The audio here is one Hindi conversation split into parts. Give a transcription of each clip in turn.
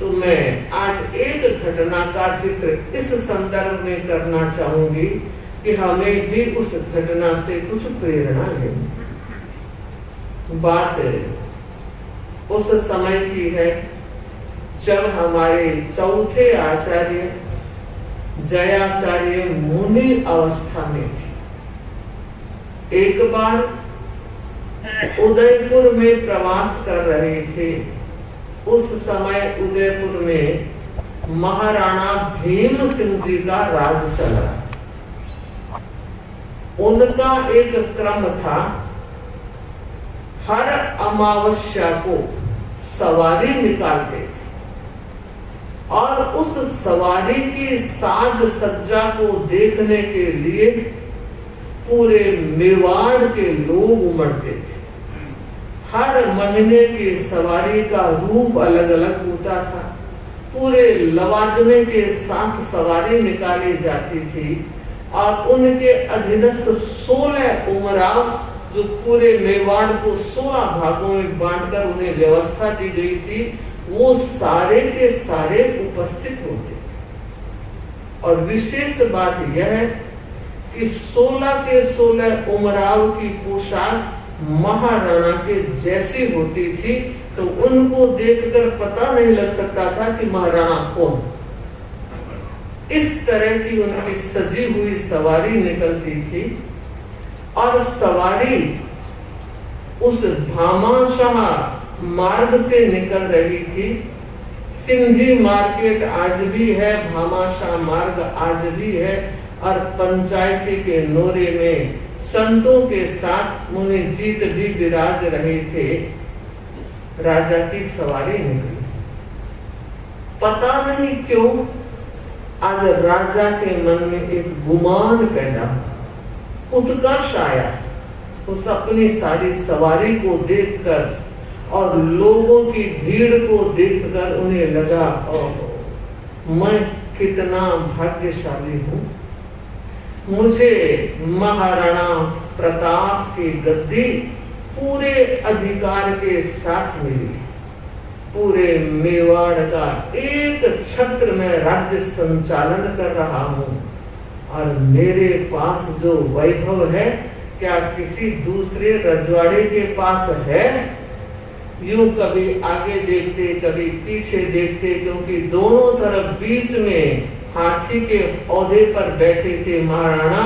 तो मैं आज एक घटना का जिक्र इस संदर्भ में करना चाहूंगी कि हमें भी उस घटना से कुछ प्रेरणा लें। बात उस समय की है जब हमारे चौथे आचार्य जयाचार्य मुनि अवस्था में थे। एक बार उदयपुर में प्रवास कर रहे थे। उस समय उदयपुर में महाराणा भीम सिंह जी का राज चल रहा। उनका एक क्रम था, हर अमावस्या को सवारी निकालते थे और उस सवारी की साज सज्जा को देखने के लिए पूरे मेवाड़ के लोग उमड़ते थे। हर महीने की सवारी का रूप अलग अलग होता था। पूरे लवाजमे के साथ सवारी निकाली जाती थी और उनके अधीनस्थ 16 उमराव जो पूरे मेवाड़ को 16 भागों में बांटकर उन्हें व्यवस्था दी गई थी, वो सारे के सारे उपस्थित होते। और विशेष बात यह है कि 16 के 16 उमराव की पोशाक महाराणा के जैसी होती थी, तो उनको देखकर पता नहीं लग सकता था कि महाराणा कौन। इस तरह की उनकी सजी हुई सवारी निकलती थी और सवारी उस भामाशाह मार्ग से निकल रही थी। सिंधी मार्केट आज भी है, भामाशाह मार्ग आज भी है और पंचायती के नोरे में संतों के साथ मुनि जीत भी विराज रहे थे। राजा की सवारी निकली। पता नहीं क्यों आज राजा के मन में एक गुमान पैदा, उत्कर्ष आया उस अपनी सारी सवारी को देखकर और लोगों की भीड़ को देखकर। उन्हें लगा, ओह मैं कितना भाग्यशाली हूँ, मुझे महाराणा प्रताप की गद्दी पूरे अधिकार के साथ मिली। पूरे मेवाड़ का एक छत्र में राज्य संचालन कर रहा हूँ और मेरे पास जो वैभव है क्या किसी दूसरे रजवाड़े के पास है? यूं कभी आगे देखते कभी पीछे देखते, क्योंकि दोनों तरफ बीच में हाथी के औहदे पर बैठे थे महाराणा।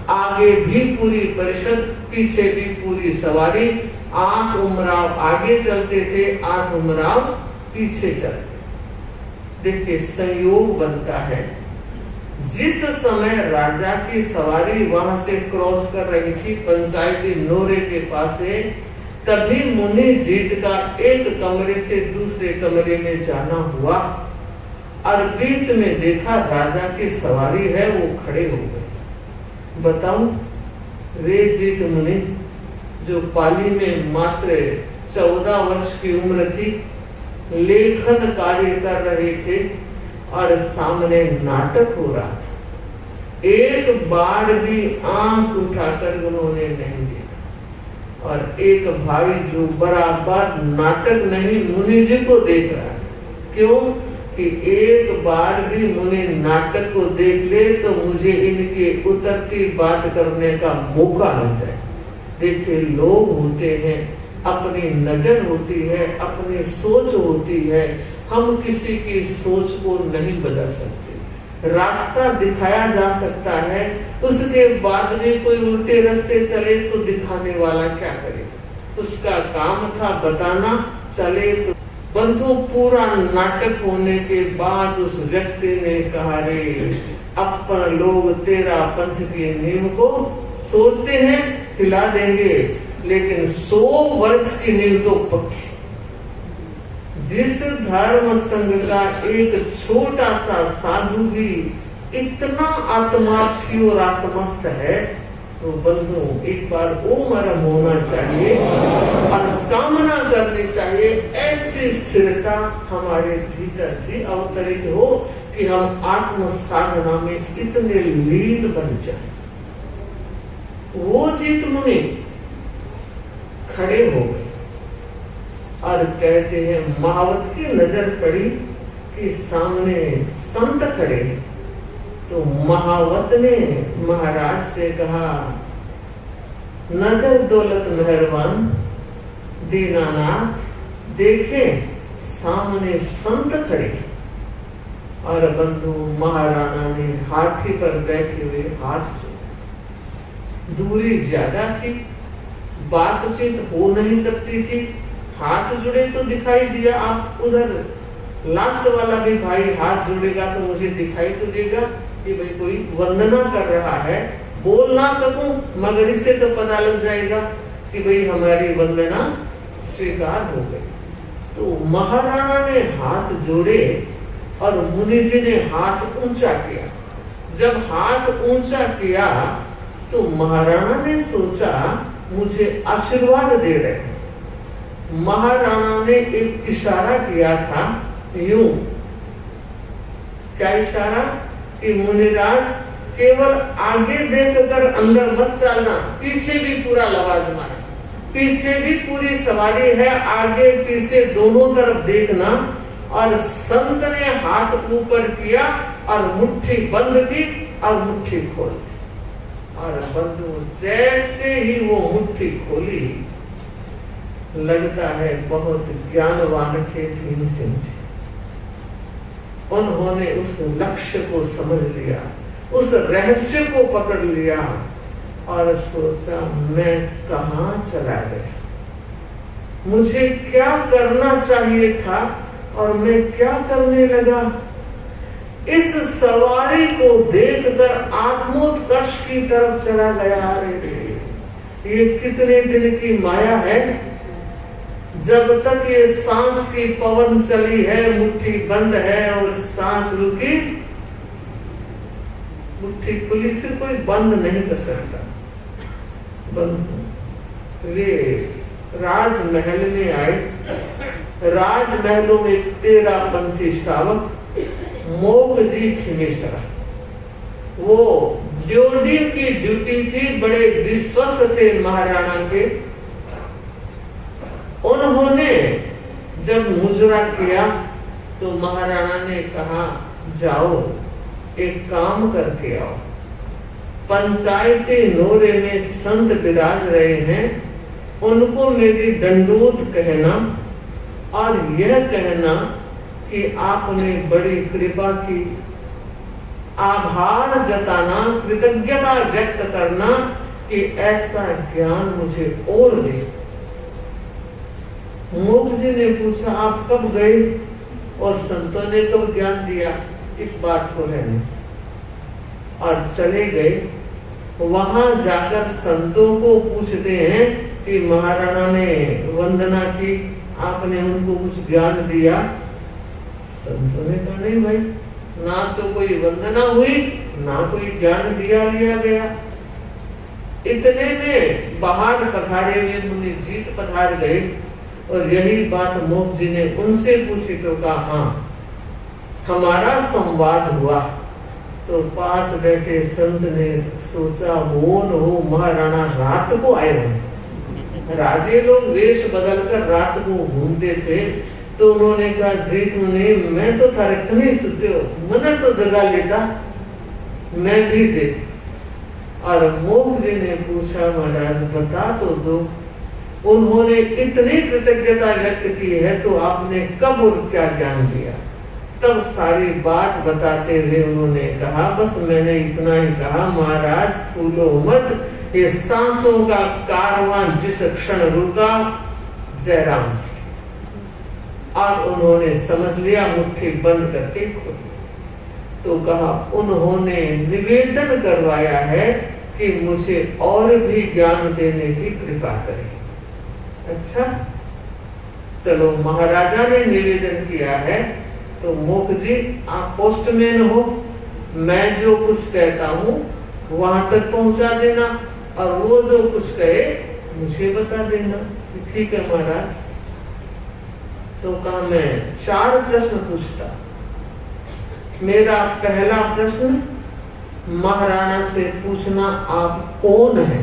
आगे भी पूरी परिषद, पीछे भी पूरी सवारी। 8 उमराव आगे चलते थे, 8 उमराव पीछे चलते। देखिए संयोग बनता है। जिस समय राजा की सवारी वहां से क्रॉस कर रही थी पंचायती नोरे के पास से, तभी मुनि जीत का एक कमरे से दूसरे कमरे में जाना हुआ और बीच में देखा राजा की सवारी है, वो खड़े हो गए। बताऊं, वे जीत मुनि जो पाली में मात्र 14 वर्ष की उम्र थी, लेखन कार्य कर रहे थे और सामने नाटक हो रहा था। एक बार भी आंख उठाकर उन्होंने नहीं देखा। और एक भाई जो बराबर नाटक नहीं मुनि जी को देख रहा है। क्यों कि एक बार भी मुनि नाटक को देख ले तो मुझे इनके उतरती बात करने का मौका मिल जाए। देखिए लोग होते हैं, अपनी नजर होती है, अपनी सोच होती है। हम किसी की सोच को नहीं बदल सकते। रास्ता दिखाया जा सकता है, उसके बाद भी कोई उल्टे रास्ते चले तो दिखाने वाला क्या करे? उसका काम था बताना, चले तो। बंधु पूरा नाटक होने के बाद उस व्यक्ति ने कहा, रे अपन लोग तेरा पंथ की नींव को सोचते हैं हिला देंगे, लेकिन 100 वर्ष की नींव तो पक्की। जिस धर्म संघ का एक छोटा सा साधु भी इतना आत्मार्थी और आत्मस्थ है, तो बंधु एक बार ओमरम होना चाहिए और कामना करनी चाहिए ऐसी स्थिरता हमारे भीतर भी अवतरित हो कि हम आत्म साधना में इतने लीन बन जाए। वो जीत मुनि खड़े हो गए और कहते हैं, महावत की नजर पड़ी कि सामने संत खड़े, तो महावत ने महाराज से कहा, नजर दौलत मेहरबान दीनानाथ, देखे सामने संत खड़े। और बंधु महाराणा ने हाथी पर बैठे हुए हाथ जोड़े। दूरी ज्यादा थी, बातचीत हो नहीं सकती थी, हाथ जुड़े तो दिखाई दिया। आप उधर लास्ट वाला भी भाई हाथ जोड़ेगा तो मुझे दिखाई तो देगा कि भाई कोई वंदना कर रहा है। बोल ना सकूं मगर इससे तो पता लग जाएगा कि भाई हमारी वंदना स्वीकार हो गई। तो महाराणा ने हाथ जोड़े और मुनि जी ने हाथ ऊंचा किया। जब हाथ ऊंचा किया तो महाराणा ने सोचा मुझे आशीर्वाद दे रहे हैं। महाराणा ने एक इशारा किया था, यूं। क्या इशारा? कि मुनिराज केवल आगे देखकर अंदर मत चलना, पीछे भी पूरा लवाजमा है, पीछे भी पूरी सवारी है, आगे पीछे दोनों तरफ देखना। और संत ने हाथ ऊपर किया और मुट्ठी बंद की और मुट्ठी खोल दी। और बंधु जैसे ही वो मुट्ठी खोली, लगता है बहुत ज्ञानवान थे भीमसेन जी। उन्होंने उस लक्ष्य को समझ लिया, उस रहस्य को पकड़ लिया और सोचा मैं कहां चला गया, मुझे क्या करना चाहिए था और मैं क्या करने लगा। इस सवारी को देखकर आत्मोत्कर्ष की तरफ चला गया। अरे ये कितने दिन की माया है। जब तक ये सांस की पवन चली है, मुट्ठी बंद है और सांस रुकी, मुट्ठी खुली, फिर कोई बंद नहीं कर सकता। बंद वे राजमहल में आए। राजमहलों में 13 पंथी श्रावक, मोक जी खिमेसरा, वो ड्योढ़ी की ड्यूटी थी, बड़े विश्वस्त थे महाराणा के। उन्होंने जब मुजरा किया तो महाराणा ने कहा, जाओ एक काम करके आओ, पंचायती नोरे में संत विराज रहे हैं, उनको मेरी दंडोत कहना और यह कहना कि आपने बड़ी कृपा की, आभार जताना, कृतज्ञता व्यक्त करना कि ऐसा ज्ञान मुझे और दे। मोक जी ने पूछा, आप कब गए और संतों ने कब ज्ञान दिया? इस बात को लेने और चले गए। वहां जाकर संतों को पूछते हैं कि महाराणा ने वंदना की, आपने उनको कुछ ज्ञान दिया? संतों ने कहा, नहीं भाई, ना तो कोई वंदना हुई, ना कोई ज्ञान दिया लिया गया। इतने में बाहर पधारे हुए मुनि जीत पधार गए और यही बात मोक जी ने उनसे पूछी तो कहा, हाँ हमारा संवाद हुआ। तो पास बैठे संत ने सोचा, हो न हो महाराणा रात को आए हैं। राजे लोग वेश बदलकर रात को घूमते थे। तो उन्होंने कहा, जीत मुनि, मैं तो थारे नहीं सुते हो, मना तो जगा लेता, मैं भी देख। और मोक जी ने पूछा, महाराज बता तो दो। उन्होंने इतनी कृतज्ञता व्यक्त की है तो आपने कब और क्या ज्ञान दिया? तब सारी बात बताते हुए उन्होंने कहा, बस मैंने इतना ही कहा, महाराज फूलो मत, ये सांसों का कारवां जिस क्षण रुका, जयराम से। और उन्होंने समझ लिया, मुट्ठी बंद करके खोली। तो कहा, उन्होंने निवेदन करवाया है कि मुझे और भी ज्ञान देने की कृपा करें। अच्छा, चलो महाराजा ने निवेदन किया है तो मोक जी आप पोस्टमैन हो, मैं जो कुछ कहता हूँ वहां तक पहुंचा देना और वो जो कुछ कहे मुझे बता देना। ठीक है महाराज। तो कहा, मैं 4 प्रश्न पूछता। मेरा पहला प्रश्न, महाराणा से पूछना आप कौन है?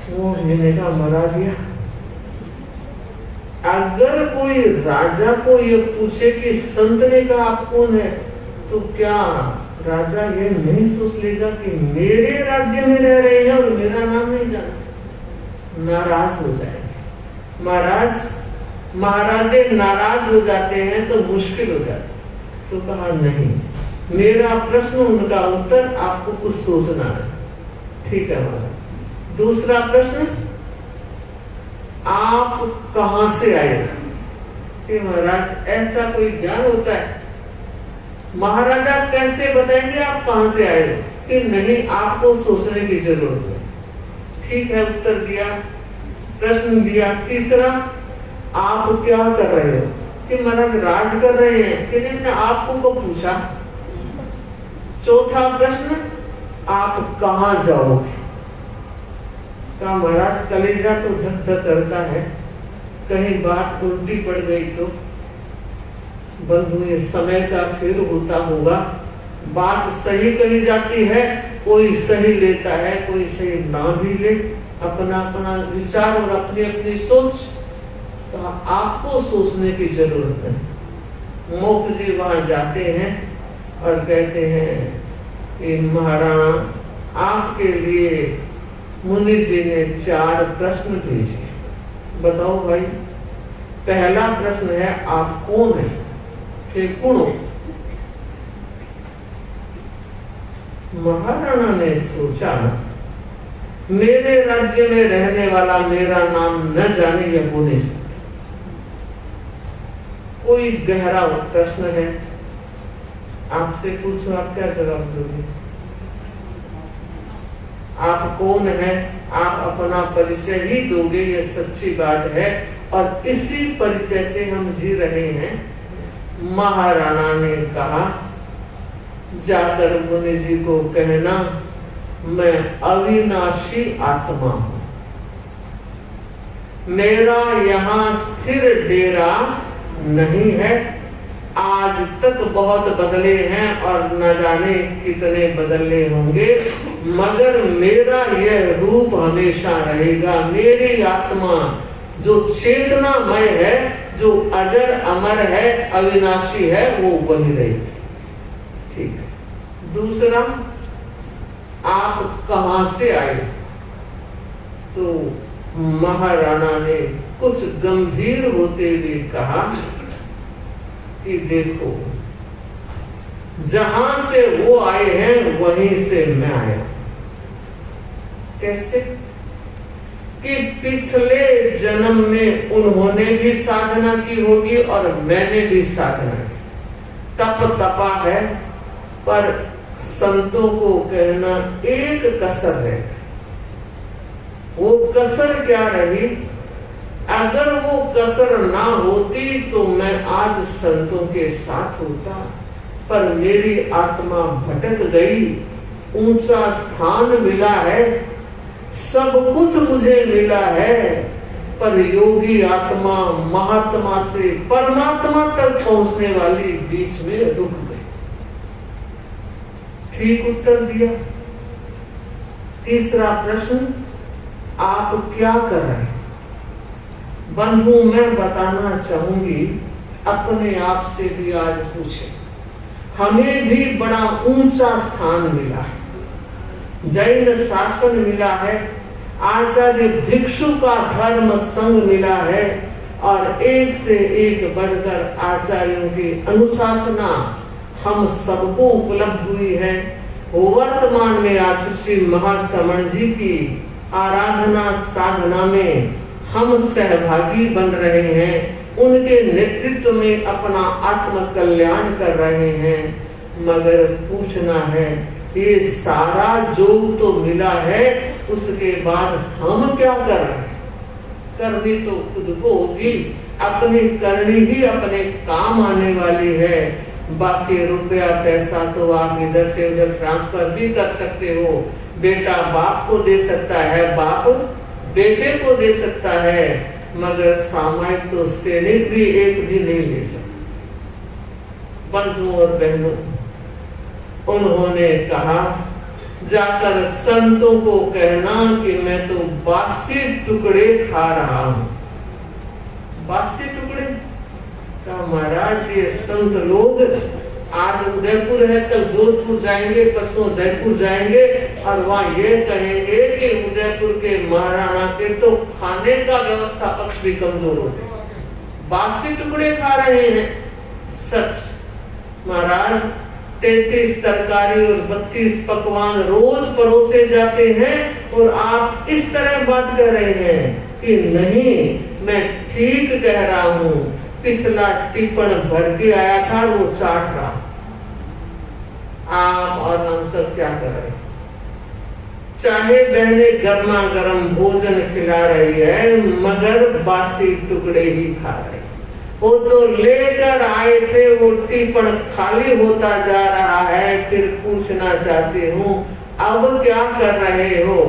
वो मैंने कहा, मरा गया। अगर कोई राजा को ये पूछे कि संत ने कहा आप कौन है, तो क्या राजा ये नहीं सोच लेगा कि मेरे राज्य में रह रहे हैं और मेरा नाम नहीं जाना? नाराज हो जाएंगे। महाराजे नाराज हो जाते हैं तो मुश्किल हो जाती। तो कहा नहीं, मेरा प्रश्न उनका उत्तर, आपको कुछ सोचना है। ठीक है महाराज। दूसरा प्रश्न, आप कहां से आए? कि महाराज ऐसा कोई ज्ञान होता है? महाराजा कैसे बताएंगे आप कहां से आए? कि नहीं, आपको सोचने की जरूरत है। ठीक है, उत्तर दिया, प्रश्न दिया। तीसरा, आप क्या कर रहे हो? कि महाराज राज कर रहे हैं। कि नहीं, आपको कब पूछा? चौथा प्रश्न, आप कहां जाओगे? का महाराज कलेजा तो धक धक करता है, कहीं बात उल्टी पड़ गई तो। बंधु, ये समय का फिर होता होगा, बात सही कही जाती है, कोई सही लेता है, कोई सही ना भी ले, अपना अपना विचार और अपनी अपनी सोच। तो आपको सोचने की जरूरत है। मोक्ष जी वहां जाते हैं और कहते हैं कि महाराणा, आपके लिए मुनि जी ने 4 प्रश्न भेजे। बताओ भाई। पहला प्रश्न है, आप कौन है? फिर कौन? महाराणा ने सोचा, मेरे राज्य में रहने वाला मेरा नाम न जाने यह हो नहीं सकता। कोई गहरा प्रश्न है, आपसे पूछो, आप क्या जवाब दोगे? आप कौन है? आप अपना परिचय ही दोगे, ये सच्ची बात है, और इसी परिचय से हम जी रहे हैं। महाराणा ने कहा, जाकर मुनि जी को कहना, मैं अविनाशी आत्मा हूं, मेरा यहाँ स्थिर डेरा नहीं है। आज तक बहुत बदले हैं और न जाने कितने बदले होंगे, मगर मेरा यह रूप हमेशा रहेगा। मेरी आत्मा जो चेतनामय है, जो अजर अमर है, अविनाशी है, वो बनी रहेगी। ठीक है। दूसरा, आप कहां से आए? तो महाराणा ने कुछ गंभीर होते हुए कहा कि देखो, जहां से वो आए हैं वहीं से मैं आया। कैसे? कि पिछले जन्म में उन्होंने भी साधना की होगी और मैंने भी साधना की। तप तपा है, पर संतों को कहना एक कसर है। वो कसर क्या रही? अगर वो कसर ना होती तो मैं आज संतों के साथ होता, पर मेरी आत्मा भटक गई। ऊंचा स्थान मिला है, सब कुछ मुझे मिला है, पर योगी आत्मा महात्मा से परमात्मा तक पहुंचने वाली बीच में रुक गई। ठीक उत्तर दिया। तीसरा प्रश्न, आप क्या कर रहे हैं? बंधु, मैं बताना चाहूंगी, अपने आप से भी आज पूछे। हमें भी बड़ा ऊंचा स्थान मिला है, जैन शासन मिला है, आचार्य भिक्षु का धर्म संघ मिला है, और एक से एक बढ़कर आचार्यों की अनुशासना हम सबको उपलब्ध हुई है। वर्तमान में आज श्री महाश्रमण जी की आराधना साधना में हम सहभागी बन रहे हैं, उनके नेतृत्व में अपना आत्म कल्याण कर रहे हैं। मगर पूछना है, ये सारा योग तो मिला है, उसके बाद हम क्या कर रहे हैं? करनी तो खुद को होगी, अपनी करनी ही अपने काम आने वाली है। बाकी रुपया पैसा तो आप इधर से उधर ट्रांसफर भी कर सकते हो। बेटा बाप को दे सकता है, बाप बेटे को दे सकता है, मगर सामायिक तो सैनिक भी एक भी नहीं ले सकता। बंधुओं और बहनों, उन्होंने कहा, जाकर संतों को कहना कि मैं तो बासी टुकड़े खा रहा हूं। बासी टुकड़े। कहा महाराज ये संत लोग आज उदयपुर है, कल जोधपुर जाएंगे, परसों जयपुर जाएंगे और वहाँ ये कहेंगे कि उदयपुर के महाराणा के तो खाने का व्यवस्था पक्ष भी कमजोर हो गए, बासी टुकड़े खा रहे हैं। सच महाराज 33 तरकारी और 32 पकवान रोज परोसे जाते हैं और आप इस तरह बात कर रहे हैं कि नहीं मैं ठीक कह रहा हूँ। पिछला टिप्पण भर के आया था, वो चाट रहा। आप और हम सब क्या कर रहे हैं? चाहे बहने गर्मा गर्म भोजन खिला रही है मगर बासी टुकड़े ही खा रहे। वो जो लेकर आए थे वो टिप्पण खाली होता जा रहा है। फिर पूछना चाहती हूँ अब क्या कर रहे हो?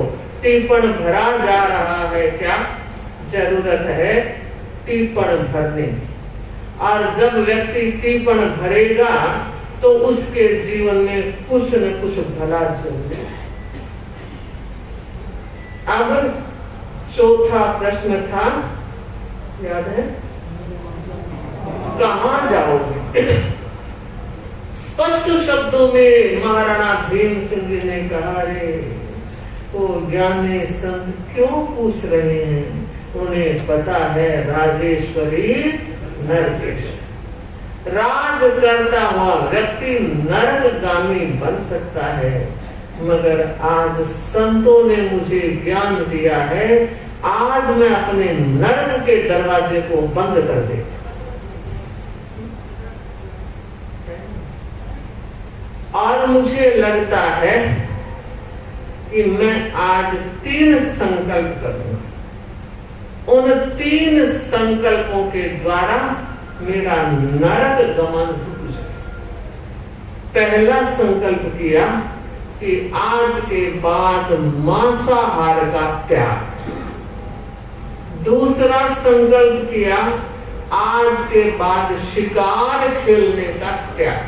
टिप्पण भरा जा रहा है क्या? जरूरत है टिप्पण भरने की। और जब व्यक्ति टिप्पण भरेगा तो उसके जीवन में कुछ न कुछ भला जरूर। अब चौथा प्रश्न था, याद है? कहाँ जाओगे? स्पष्ट शब्दों में महाराणा भीम सिंह जी ने कहा, रे वो ज्ञानी संत क्यों पूछ रहे हैं? उन्हें पता है राजेश्वरी नरकेश। राज करता हुआ व्यक्ति नरकगामी बन सकता है, मगर आज संतों ने मुझे ज्ञान दिया है, आज मैं अपने नरक के दरवाजे को बंद कर दे। और मुझे लगता है कि मैं आज 3 संकल्प करूंगा। उन 3 संकल्पों के द्वारा मेरा नरक गमन रुक जाए। पहला संकल्प किया कि आज के बाद मांसाहार का त्याग। दूसरा संकल्प किया आज के बाद शिकार खेलने का त्याग।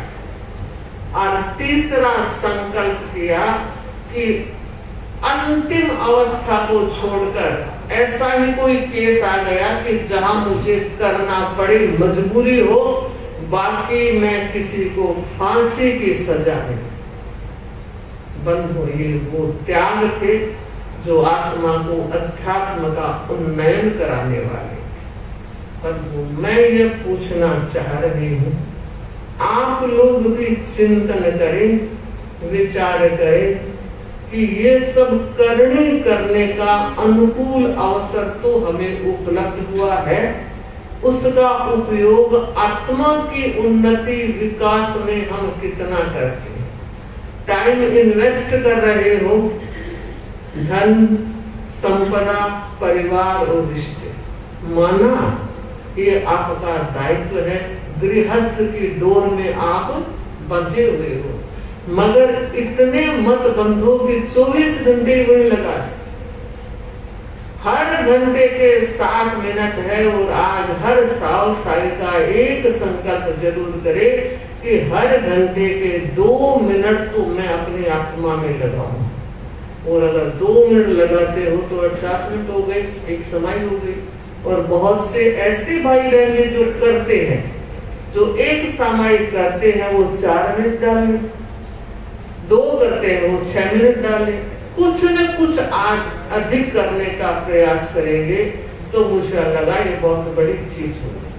और तीसरा संकल्प किया कि अंतिम अवस्था को छोड़कर ऐसा ही कोई केस आ गया कि जहां मुझे करना पड़े, मजबूरी हो, बाकी मैं किसी को फांसी की सजा में बंद हो। ये वो त्याग थे जो आत्मा को अध्यात्म का उन्नयन कराने वाले। परंतु मैं ये पूछना चाह रही हूँ, आप लोग भी चिंतन करें, विचार करें कि ये सब करने का अनुकूल अवसर तो हमें उपलब्ध हुआ है, उसका उपयोग आत्मा की उन्नति विकास में हम कितना करते हैं? टाइम इन्वेस्ट कर रहे हो, धन, संपदा, परिवार और रिश्ते, माना ये आपका दायित्व है। गृहस्थ की डोर में आप बंधे हुए हो, मगर इतने मत बंधो कि 24 घंटे वही लगा। हर घंटे के 60 मिनट है और आज हर साल का एक संकल्प जरूर करे कि हर घंटे के 2 मिनट तो मैं अपनी आत्मा में लगाऊं। और अगर 2 मिनट लगाते हो तो 50 मिनट हो गए, एक समय हो गई। और बहुत से ऐसे भाई बहन जो करते हैं, जो एक सामायिक करते हैं वो 4 मिनट डालें, 2 करते हैं वो 6 मिनट डालें। कुछ न कुछ आज अधिक करने का प्रयास करेंगे तो मुझे लगा ये बहुत बड़ी चीज होगी।